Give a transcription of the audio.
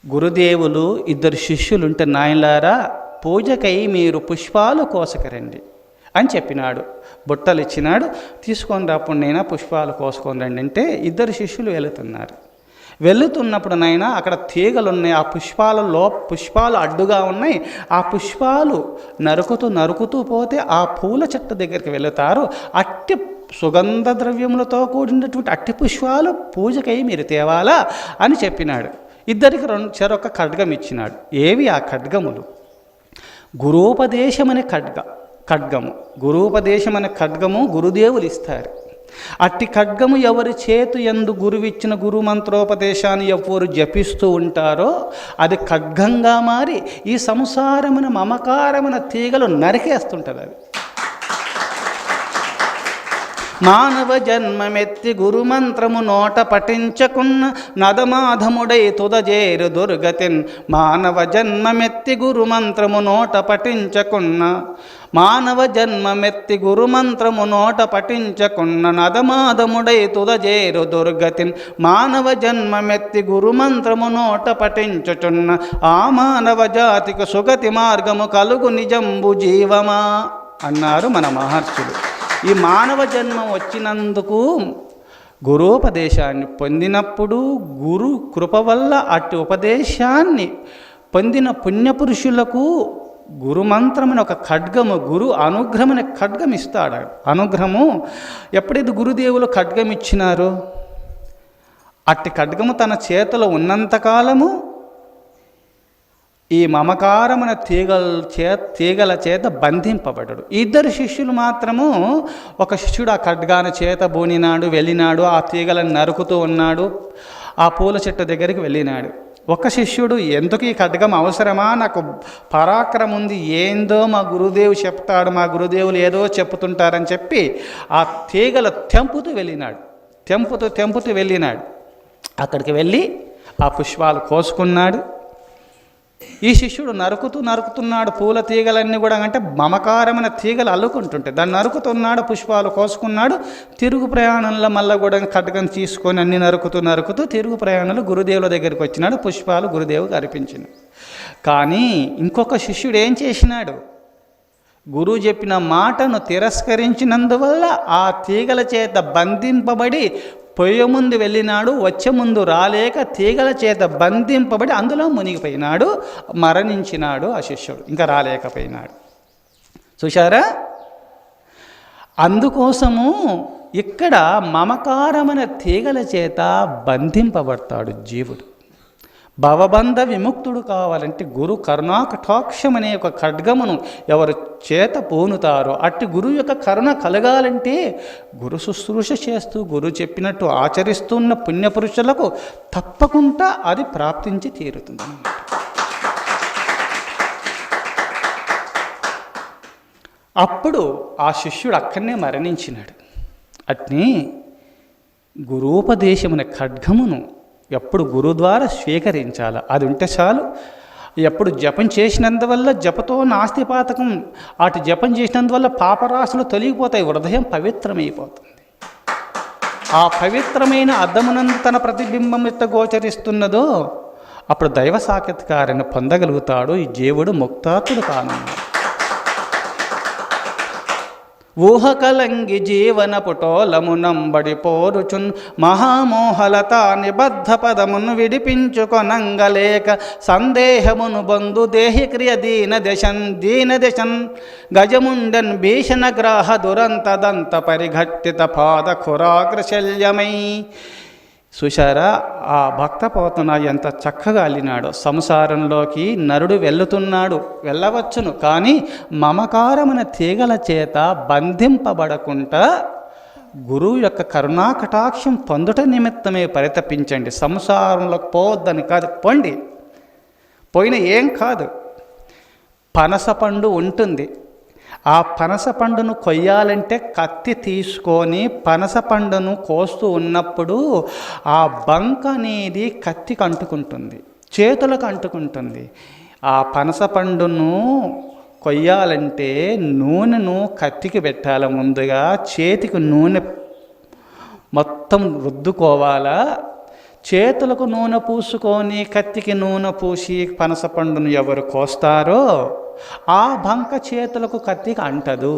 గురుదేవులు ఇద్దరు శిష్యులుంటే, నాయనలారా పూజకై మీరు పుష్పాలు కోసకరండి అని చెప్పినాడు. బుట్టలు ఇచ్చినాడు, తీసుకొని రాపుండైనా పుష్పాలు కోసుకొని రండి అంటే ఇద్దరు శిష్యులు వెళుతున్నప్పుడు నాయన అక్కడ తీగలు ఉన్నాయి, ఆ పుష్పాలు అడ్డుగా ఉన్నాయి. ఆ పుష్పాలు నరుకుతూ పోతే ఆ పూల చెట్టు దగ్గరికి వెళుతారు. అట్టి సుగంధ ద్రవ్యములతో కూడినటువంటి అట్టి పుష్పాలు పూజకై మీరు తేవాలా అని చెప్పినాడు. ఇద్దరికి చెరొక ఖడ్గం ఇచ్చినాడు. ఏవి ఆ ఖడ్గములు? గురూపదేశమనే ఖడ్గము. గురూపదేశం అనే ఖడ్గము గురుదేవులు ఇస్తారు. అట్టి ఖడ్గము ఎవరి చేతు యందు గురువిచ్చిన గురు మంత్రోపదేశాన్ని ఎవరు జపిస్తూ ఉంటారో అది ఖడ్గంగా మారి ఈ సంసారమైన మమకారమైన తీగలు నరికేస్తుంటుంది. అది మానవ జన్మమెత్తి గురుమంత్రము నోట పఠించకున్న నదమాధముడై తుదజేరు దుర్గతిన్. మానవ జన్మమెత్తి గురుమంత్రము నోట పఠించకున్న గురుమంత్రము నోట పఠించకున్న నదమాధముడై తుదజేరు దుర్గతిన్. మానవ జన్మమెత్తి గురుమంత్రము నోట పఠించుచున్న ఆ మానవ జాతికి సుగతి మార్గము కలుగు నిజంబు జీవమా అన్నారు మన మహర్షులు. ఈ మానవ జన్మం వచ్చినందుకు గురోపదేశాన్ని పొందినప్పుడు గురు కృప వల్ల అట్టి ఉపదేశాన్ని పొందిన పుణ్యపురుషులకు గురుమంత్రమని ఒక ఖడ్గము, గురు అనుగ్రహం అనే ఖడ్గం ఇస్తాడు. అనుగ్రహము ఎప్పుడైతే గురుదేవులు ఖడ్గం ఇచ్చినారో అట్టి ఖడ్గము తన చేతిలో ఉన్నంతకాలము ఈ మమకారమైన తీగల చేత బంధింపబడడు. ఇద్దరు శిష్యులు మాత్రము, ఒక శిష్యుడు ఆ ఖడ్గాన చేత బూనినాడు, వెళ్ళినాడు, ఆ తీగలను నరుకుతూ ఉన్నాడు, ఆ పూల చెట్టు దగ్గరికి వెళ్ళినాడు. ఒక శిష్యుడు ఎందుకు ఈ ఖడ్గం అవసరమా, నాకు పరాక్రమం ఉంది, ఏందో మా గురుదేవు చెప్తాడు, మా గురుదేవులు ఏదో చెప్పుతుంటారని చెప్పి ఆ తీగలు తెంపుతూ వెళ్ళినాడు. అక్కడికి వెళ్ళి ఆ పుష్పాలు కోసుకున్నాడు. ఈ శిష్యుడు నరుకుతున్నాడు పూల తీగలన్నీ కూడా, అంటే మమకారమైన తీగలు అల్లుకుంటుంటాయి, దాన్ని నరుకుతున్నాడు, పుష్పాలు కోసుకున్నాడు. తిరుగు ప్రయాణంలో మళ్ళీ కూడా ఖడ్గం తీసుకొని అన్ని నరుకుతూ తిరుగు ప్రయాణంలో గురుదేవుల దగ్గరికి వచ్చినాడు. పుష్పాలు గురుదేవుకి అర్పించినాడు. కానీ ఇంకొక శిష్యుడు ఏం చేసినాడు? గురువు చెప్పిన మాటను తిరస్కరించినందువల్ల ఆ తీగల చేత బంధింపబడి పొయ్య ముందు వెళ్ళినాడు, వచ్చే ముందు రాలేక తీగల చేత బంధింపబడి అందులో మునిగిపోయినాడు, మరణించినాడు. ఆ శిష్యుడు ఇంకా రాలేకపోయినాడు. చూశారా? అందుకోసము ఇక్కడ మమకారమైన తీగల చేత బంధింపబడతాడు జీవుడు. భవబంధ విముక్తుడు కావాలంటే గురు కరుణాకటాక్షం అనే ఒక ఖడ్గమును ఎవరు చేత పూనుతారో, అట్టి గురువు యొక్క కరుణ కలగాలంటే గురు శుశ్రూష చేస్తూ గురువు చెప్పినట్టు ఆచరిస్తున్న పుణ్యపురుషులకు తప్పకుండా అది ప్రాప్తించి తీరుతుంది. అప్పుడు ఆ శిష్యుడు అక్కడనే మరణించినాడు. అట్ని గురూపదేశమున ఖడ్గమును ఎప్పుడు గురువు ద్వారా స్వీకరించాలి. అది ఉంటే చాలు. ఎప్పుడు జపం చేసినందువల్ల జపతో నాస్తిపాతకం, అటు జపం చేసినందువల్ల పాపరాశులు తొలగిపోతాయి, హృదయం పవిత్రమైపోతుంది. ఆ పవిత్రమైన అద్దమునందు తన ప్రతిబింబం ఎంత గోచరిస్తున్నదో అప్పుడు దైవ సాక్షాత్కారాన్ని పొందగలుగుతాడు. ఈ జీవుడు ముక్తాత్ముడు కానున్నాడు. ఊహకలంగి జీవన పుటోలమునంబడి పోరుచున్ మహామోహలత నిబద్ధ పదమును విడిపించుకొనంగలేక సందేహమును బంధు దేహిక్రియ దీనదశన్ గజముండన్ భీషణగ్రాహ దురంతదంత పరిఘట్టిత పాద ఖురాగ్రశల్యమై. చూశారా? ఆ భక్త పోతన ఎంత చక్కగా అల్లినాడో. సంసారంలోకి నరుడు వెళ్ళవచ్చును, కానీ మమకారమైన తీగల చేత బంధింపబడకుండా గురువు యొక్క కరుణాకటాక్షం పొందుట నిమిత్తమే పరితపించండి. సంసారంలోకి పోవద్దని కాదు, పోండి, పోయిన ఏం కాదు. పనస పండు ఉంటుంది, ఆ పనస పండును కొయ్యాలంటే కత్తి తీసుకొని పనస పండును కోస్తూ ఉన్నప్పుడు ఆ బంక అనేది కత్తికి అంటుకుంటుంది, చేతులకు అంటుకుంటుంది. ఆ పనస పండును కొయ్యాలంటే నూనెను కత్తికి పెట్టాలి, ముందుగా చేతికి నూనె మొత్తం రుద్దుకోవాలా, చేతులకు నూనె పూసుకొని కత్తికి నూనె పూసి పనస పండును ఎవరు కోస్తారో ఆ బంక చేతులకు కత్తికి అంటదు.